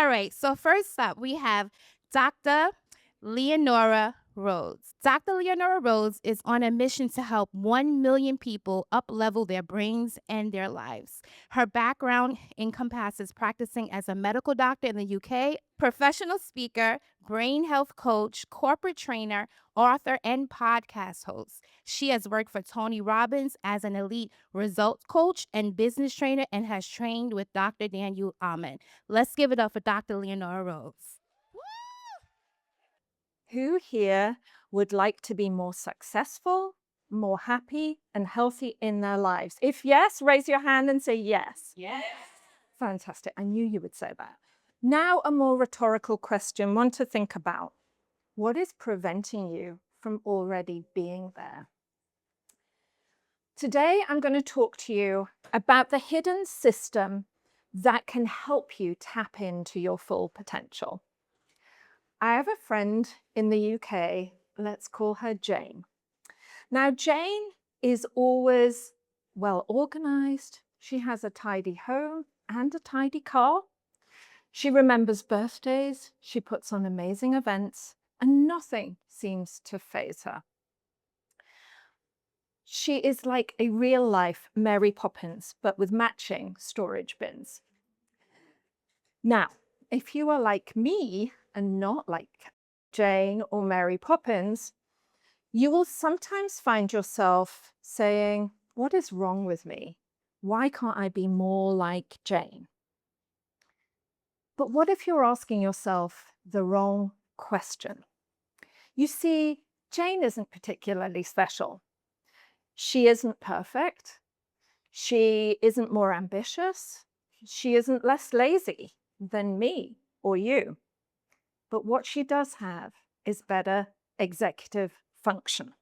right. So first up, we have Dr. Leonora Rhodes. Dr. Leonora Rhodes is on a mission to help 1 million people up-level their brains and their lives. Her background encompasses practicing as a medical doctor in the UK, professional speaker, brain health coach, corporate trainer, author, and podcast host. She has worked for Tony Robbins as an elite results coach and business trainer and has trained with Dr. Daniel Amen. Let's give it up for Dr. Leonora Rhodes. Who here would like to be more successful, more happy, and healthy in their lives? If yes, raise your hand and say yes. Yes. Fantastic. I knew you would say that. Now, a more rhetorical question, one to think about. What is preventing you from already being there? Today, I'm going to talk to you about the hidden system that can help you tap into your full potential. I have a friend in the UK, let's call her Jane. Now, Jane is always well organized. She has a tidy home and a tidy car. She remembers birthdays. She puts on amazing events, and nothing seems to faze her. She is like a real-life Mary Poppins, but with matching storage bins. Now, if you are like me and not like Jane or Mary Poppins, you will sometimes find yourself saying, what is wrong with me? Why can't I be more like Jane? But what if you're asking yourself the wrong question? You see, Jane isn't particularly special. She isn't perfect. She isn't more ambitious. She isn't less lazy than me or you. But what she does have is better executive function.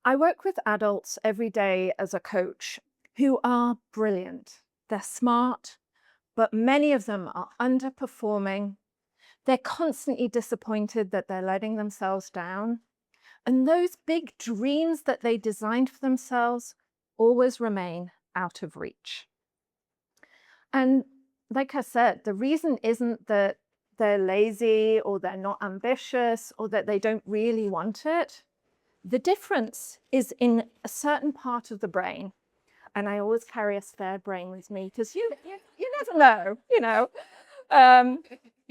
I work with adults every day as a coach who are brilliant. They're smart, but many of them are underperforming. They're constantly disappointed that they're letting themselves down. And those big dreams that they designed for themselves always remain out of reach. And like I said, the reason isn't that they're lazy or they're not ambitious or that they don't really want it. The difference is in a certain part of the brain. And I always carry a spare brain with me because you never know, you know.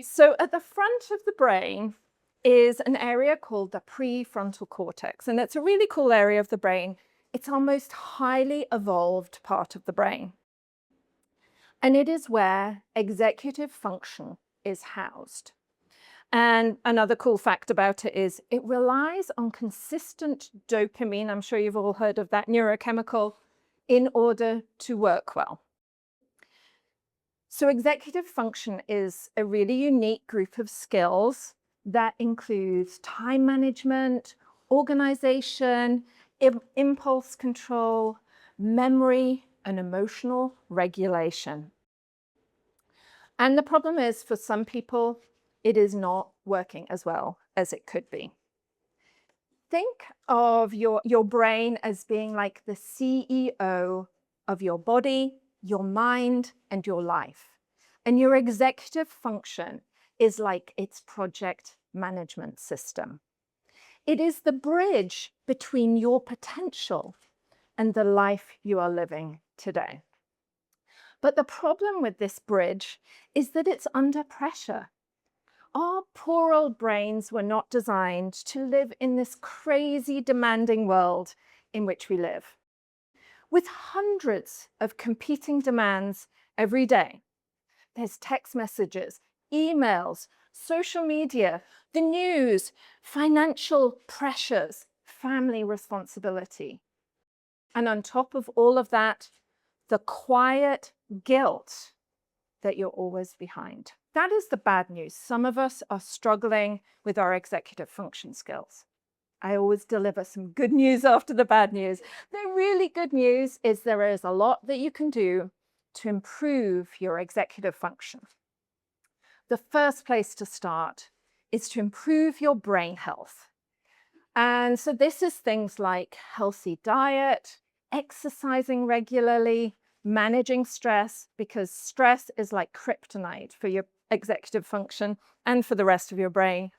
So at the front of the brain is an area called the prefrontal cortex. And it's a really cool area of the brain. It's our most highly evolved part of the brain. And it is where executive function is housed. And another cool fact about it is it relies on consistent dopamine. I'm sure you've all heard of that neurochemical in order to work well. So executive function is a really unique group of skills that includes time management, organization, impulse control, memory, and emotional regulation. And the problem is, for some people, it is not working as well as it could be. Think of your brain as being like the CEO of your body, your mind, and your life. And your executive function is like its project management system. It is the bridge between your potential and the life you are living today. But the problem with this bridge is that it's under pressure. Our poor old brains were not designed to live in this crazy, demanding world in which we live. With hundreds of competing demands every day, there's text messages, emails, social media, the news, financial pressures, family responsibility. And on top of all of that, the quiet guilt that you're always behind. That is the bad news. Some of us are struggling with our executive function skills. I always deliver some good news after the bad news. The really good news is there is a lot that you can do to improve your executive function. The first place to start is to improve your brain health. And so this is things like healthy diet, exercising regularly, managing stress, because stress is like kryptonite for your executive function and for the rest of your brain.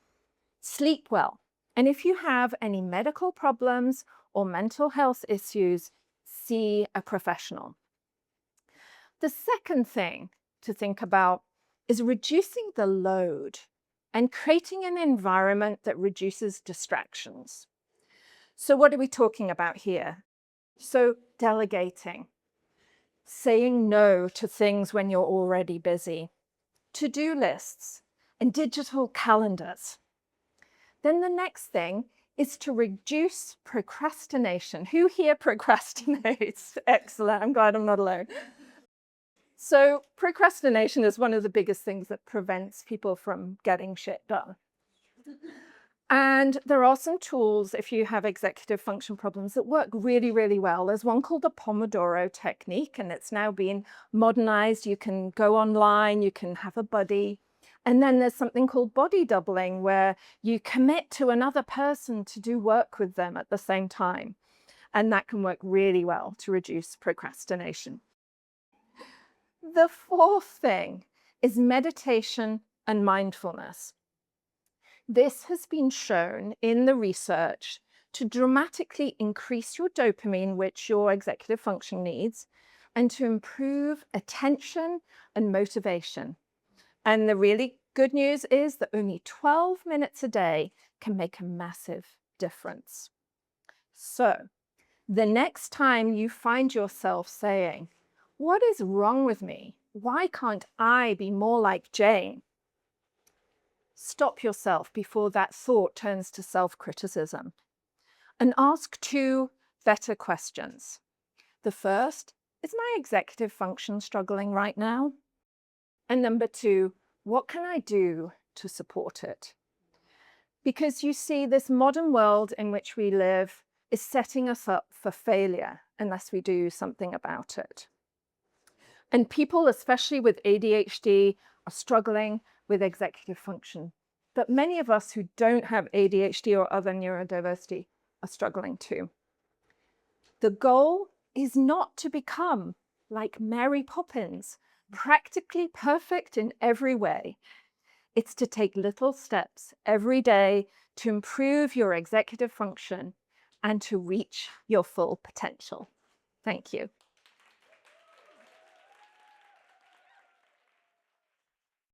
Sleep well. And if you have any medical problems or mental health issues, see a professional. The second thing to think about is reducing the load and creating an environment that reduces distractions. So what are we talking about here? So delegating, saying no to things when you're already busy, to-do lists, and digital calendars. Then the next thing is to reduce procrastination. Who here procrastinates? Excellent. I'm glad I'm not alone. So procrastination is one of the biggest things that prevents people from getting shit done. And there are some tools, if you have executive function problems, that work really, really well. There's one called the Pomodoro technique, and it's now been modernized. You can go online, you can have a buddy. And then there's something called body doubling, where you commit to another person to do work with them at the same time. And that can work really well to reduce procrastination. The fourth thing is meditation and mindfulness. This has been shown in the research to dramatically increase your dopamine, which your executive function needs, and to improve attention and motivation. And the really good news is that only 12 minutes a day can make a massive difference. So, the next time you find yourself saying, "What is wrong with me? Why can't I be more like Jane?" Stop yourself before that thought turns to self-criticism and ask two better questions. The first, is my executive function struggling right now? And number two, what can I do to support it? Because you see, this modern world in which we live is setting us up for failure unless we do something about it. And people, especially with ADHD, are struggling with executive function. But many of us who don't have ADHD or other neurodiversity are struggling too. The goal is not to become like Mary Poppins, practically perfect in every way. It's to take little steps every day to improve your executive function and to reach your full potential. Thank you.